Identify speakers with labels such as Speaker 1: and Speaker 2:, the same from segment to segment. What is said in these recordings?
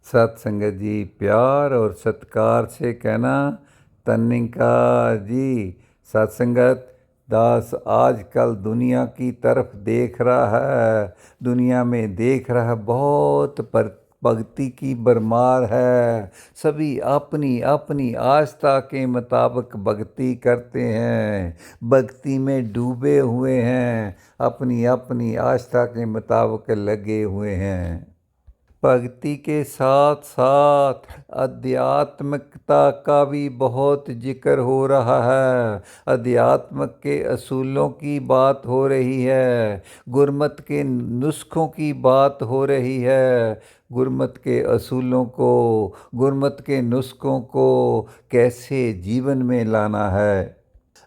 Speaker 1: सत्संगत जी, प्यार और सत्कार से कहना। तनिका जी, सत्संगत दास आजकल दुनिया की तरफ देख रहा है। दुनिया में देख रहा है, बहुत पर भक्ति की भरमार है। सभी अपनी अपनी आस्था के मुताबिक भक्ति करते हैं, भक्ति में डूबे हुए हैं, अपनी अपनी आस्था के मुताबिक लगे हुए हैं। भक्ति के साथ साथ आध्यात्मिकता का भी बहुत जिक्र हो रहा है। अध्यात्म के असूलों की बात हो रही है, गुरमत के नुस्खों की बात हो रही है। गुरमत के असूलों को, गुरमत के नुस्खों को कैसे जीवन में लाना है।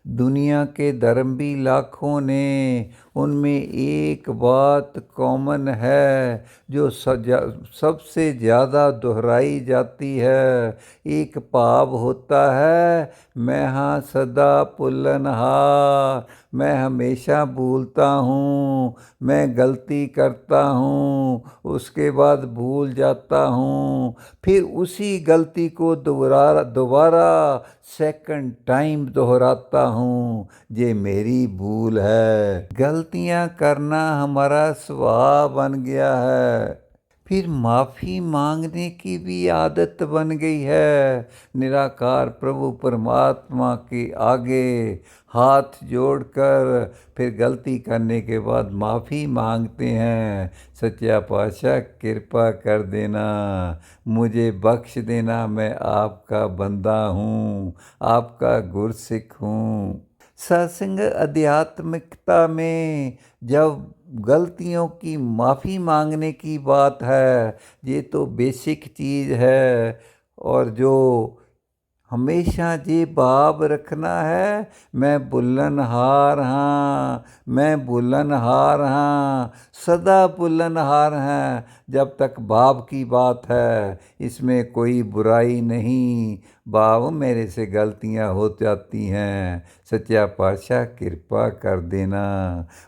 Speaker 1: दुनिया के धर्म भी लाखों ने, उनमें एक बात कॉमन है जो सबसे ज़्यादा दोहराई जाती है। एक भाव होता है, मैं हाँ सदा भुलनहार। मैं हमेशा भूलता हूँ, मैं गलती करता हूँ, उसके बाद भूल जाता हूँ, फिर उसी गलती को दोबारा दोबारा सेकंड टाइम दोहराता हूँ। ये मेरी भूल है। गलतियाँ करना हमारा स्वभाव बन गया है। फिर माफ़ी मांगने की भी आदत बन गई है। निराकार प्रभु परमात्मा के आगे हाथ जोड़कर फिर गलती करने के बाद माफ़ी मांगते हैं। सच्चा पातशाह कृपा कर देना, मुझे बख्श देना, मैं आपका बंदा हूँ, आपका गुरसिख हूँ। सत्संग आध्यात्मिकता में जब गलतियों की माफ़ी मांगने की बात है, ये तो बेसिक चीज़ है। और जो हमेशा ये भाव रखना है, मैं भुलनहार हाँ, मैं भुलनहार हाँ, सदा भुलनहार हैं। जब तक भाव की बात है, इसमें कोई बुराई नहीं। भाव मेरे से गलतियां हो जाती हैं, सच्चा पातशाह कृपा कर देना।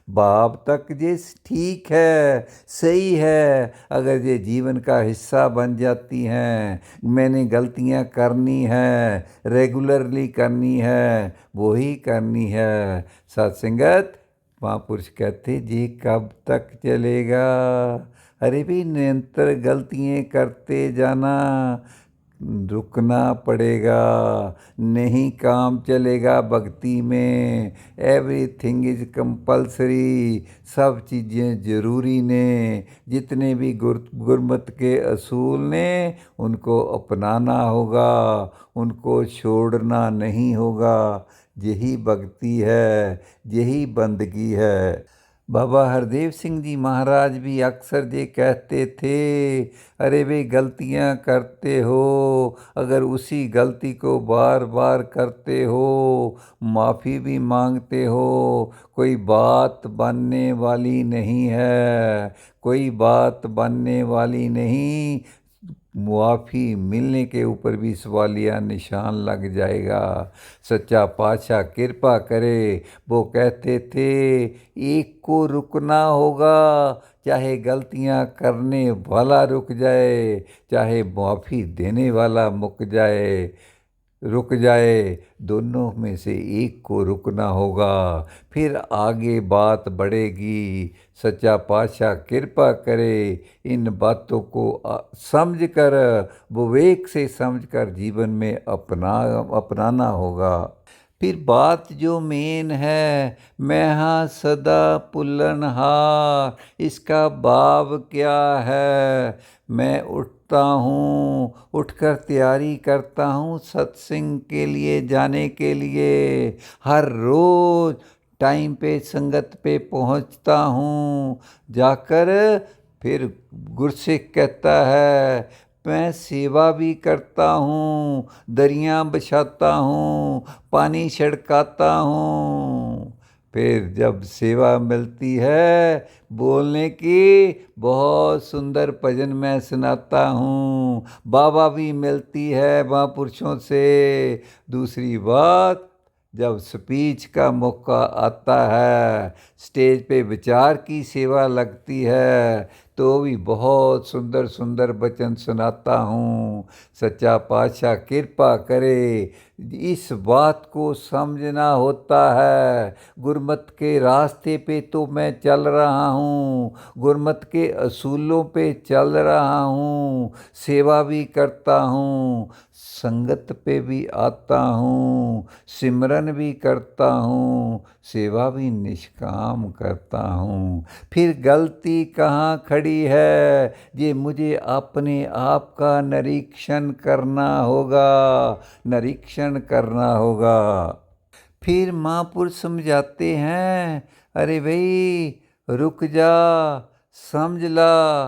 Speaker 1: भाव तक ये ठीक है, सही है। अगर ये जीवन का हिस्सा बन जाती हैं, मैंने गलतियां करनी है, रेगुलरली करनी है, वो ही करनी है। सत्संगत महापुरुष कहते जी कब तक चलेगा। अरे भी निरंतर गलतियाँ करते जाना, रुकना पड़ेगा, नहीं काम चलेगा भक्ति में। एवरीथिंग इज कंपलसरी, सब चीज़ें ज़रूरी ने। जितने भी गुरमत के असूल ने, उनको अपनाना होगा, उनको छोड़ना नहीं होगा। यही भक्ति है, यही बंदगी है। बाबा हरदेव सिंह जी महाराज भी अक्सर ये कहते थे, अरे वे गलतियां करते हो, अगर उसी गलती को बार बार करते हो, माफ़ी भी मांगते हो, कोई बात बनने वाली नहीं है, कोई बात बनने वाली नहीं। मुआफ़ी मिलने के ऊपर भी सवालिया निशान लग जाएगा। सच्चा पातशाह कृपा करे। वो कहते थे, एक को रुकना होगा, चाहे गलतियां करने वाला रुक जाए, चाहे माफ़ी देने वाला रुक जाए, दोनों में से एक को रुकना होगा, फिर आगे बात बढ़ेगी। सच्चा पातशाह कृपा करे। इन बातों को समझकर, विवेक से समझकर जीवन में अपनाना होगा। फिर बात जो मेन है, मैं हाँ सदा भुलनहार, इसका भाव क्या है। मैं उठता हूँ, उठकर तैयारी करता हूँ सत्संग के लिए जाने के लिए। हर रोज़ टाइम पे संगत पे पहुँचता हूँ। जाकर फिर गुरसिख कहता है, मैं सेवा भी करता हूँ, दरियाँ बिछाता हूँ, पानी छिड़काता हूँ। फिर जब सेवा मिलती है बोलने की, बहुत सुंदर भजन मैं सुनाता हूँ। बाबा भी मिलती है महापुरुषों से। दूसरी बात, जब स्पीच का मौका आता है, स्टेज पे विचार की सेवा लगती है, तो भी बहुत सुंदर सुंदर वचन सुनाता हूँ। सच्चा पातशाह कृपा करे, इस बात को समझना होता है। गुरमत के रास्ते पे तो मैं चल रहा हूँ, गुरमत के असूलों पे चल रहा हूँ, सेवा भी करता हूँ, संगत पे भी आता हूँ, सिमरन भी करता हूँ, सेवा भी निष्काम करता हूँ। फिर गलती कहाँ खड़ी है, ये मुझे अपने आप का निरीक्षण करना होगा, निरीक्षण करना होगा। फिर महापुरुष समझाते हैं, अरे भाई रुक जा, समझ ला,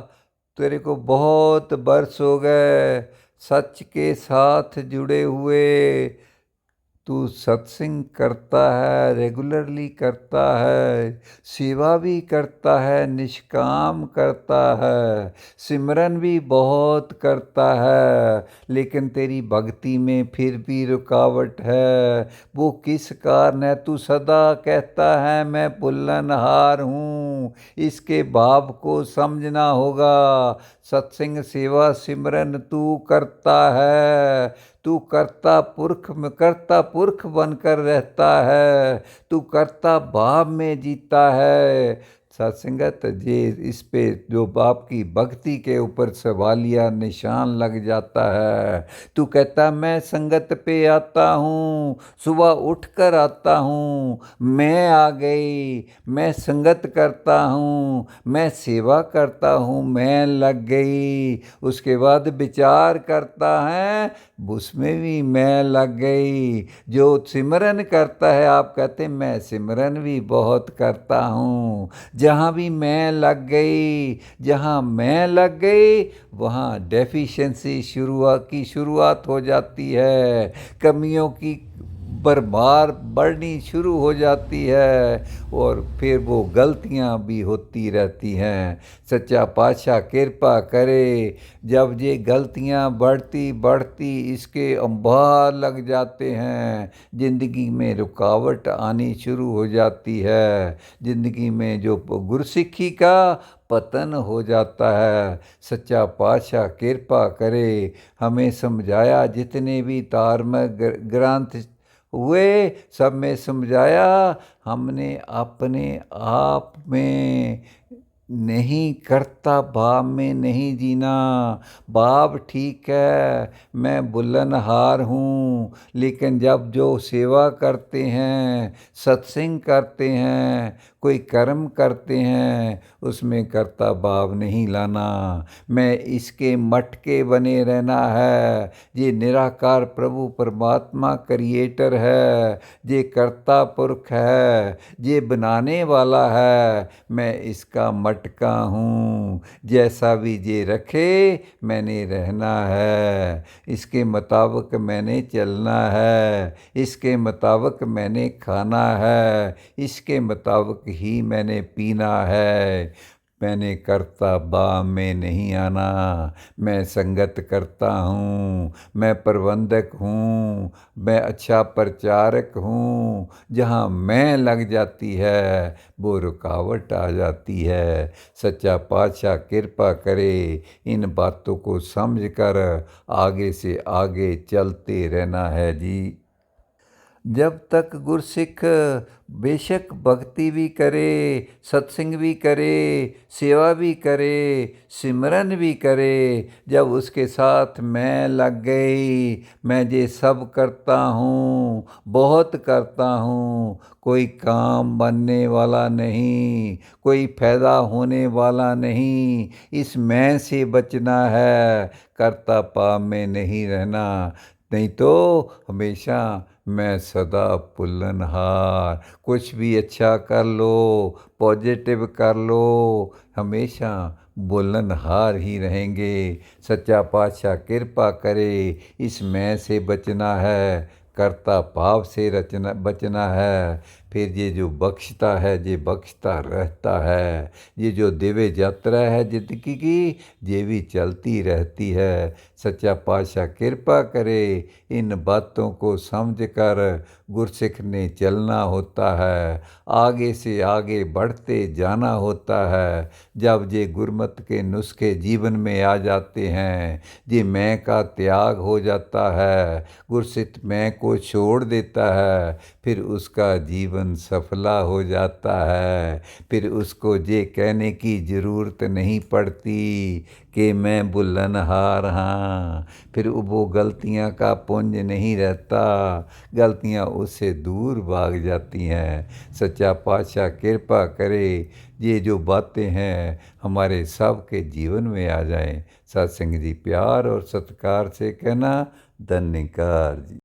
Speaker 1: तेरे को बहुत वर्ष हो गए सच के साथ जुड़े हुए, तू सत्संग करता है, रेगुलरली करता है, सेवा भी करता है, निष्काम करता है, सिमरन भी बहुत करता है, लेकिन तेरी भक्ति में फिर भी रुकावट है। वो किस कारण है? तू सदा कहता है मैं भुल्लनहार हूँ। इसके भाव को समझना होगा। सत्संग सेवा सिमरन तू करता है, तू कर्ता पुरख बनकर रहता है, तू कर्ता भाव में जीता है। सत्संगत जी, इस पे जो बाप की भक्ति के ऊपर सवालिया निशान लग जाता है। तू कहता मैं संगत पे आता हूँ, सुबह उठकर आता हूँ, मैं आ गई, मैं संगत करता हूँ, मैं सेवा करता हूँ, मैं लग गई। उसके बाद विचार करता है, उसमें भी मैं लग गई। जो सिमरन करता है, आप कहते मैं सिमरन भी बहुत करता हूँ। जहाँ भी मैं लग गई, जहाँ मैं लग गई, वहाँ डेफिशिएंसी शुरुआत हो जाती है, कमियों की बरबार बढ़नी शुरू हो जाती है, और फिर वो गलतियाँ भी होती रहती हैं। सच्चा पातशाह कृपा करे, जब ये गलतियाँ बढ़ती बढ़ती इसके अंबार लग जाते हैं, ज़िंदगी में रुकावट आनी शुरू हो जाती है, ज़िंदगी में जो गुरसिक्खी का पतन हो जाता है। सच्चा पातशाह कृपा करे, हमें समझाया, जितने भी धार्मिक ग्रंथ हुए सब में समझाया, हमने अपने आप में नहीं, कर्ता भाव में नहीं जीना। भाव ठीक है, मैं भुल्लनहार हूँ, लेकिन जब जो सेवा करते हैं, सत्संग करते हैं, कोई कर्म करते हैं, उसमें कर्ता भाव नहीं लाना। मैं इसके मटके बने रहना है। ये निराकार प्रभु परमात्मा क्रिएटर है, ये कर्ता पुरख है, ये बनाने वाला है, मैं इसका मटका हूँ। जैसा भी ये रखे मैंने रहना है, इसके मुताबिक मैंने चलना है, इसके मुताबिक मैंने खाना है, इसके मुताबिक ही मैंने पीना है। मैंने कर्ता भाव में नहीं आना। मैं संगत करता हूँ, मैं प्रबंधक हूँ, मैं अच्छा प्रचारक हूँ। जहाँ मैं लग जाती है वो रुकावट आ जाती है। सच्चा पातशाह कृपा करे, इन बातों को समझकर आगे से आगे चलते रहना है जी। जब तक गुरसिख बेशक भक्ति भी करे, सत्संग भी करे, सेवा भी करे, सिमरन भी करे, जब उसके साथ मैं लग गई, मैं ये सब करता हूँ, बहुत करता हूँ, कोई काम बनने वाला नहीं, कोई फायदा होने वाला नहीं, इस मैं से बचना है, कर्ता पाप में नहीं रहना, नहीं तो हमेशा मैं सदा भुल्लनहार। कुछ भी अच्छा कर लो, पॉजिटिव कर लो, हमेशा भुल्लनहार ही रहेंगे। सच्चा पातशाह कृपा करे, इस मैं से बचना है, कर्ता भाव से बचना है। फिर ये जो बख्शता है ये बख्शता रहता है। ये जो दिव्य यात्रा है ज़िंदगी की ये भी चलती रहती है। सच्चा पातशाह कृपा करे इन बातों को समझ कर गुरसिख ने चलना होता है। आगे से आगे बढ़ते जाना होता है। जब ये गुरमत के नुस्खे जीवन में आ जाते हैं, ये मैं का त्याग हो जाता है, गुरसिख मैं को छोड़ देता है, फिर उसका जीवन सफला हो जाता है। फिर उसको ये कहने की ज़रूरत नहीं पड़ती कि मैं भुलनहार हाँ। फिर वो गलतियाँ का पुंज नहीं रहता, गलतियाँ उससे दूर भाग जाती हैं। सच्चा पातशाह कृपा करे ये जो बातें हैं हमारे सब के जीवन में आ जाएं। सत्संग जी प्यार और सत्कार से कहना धन्यकार जी।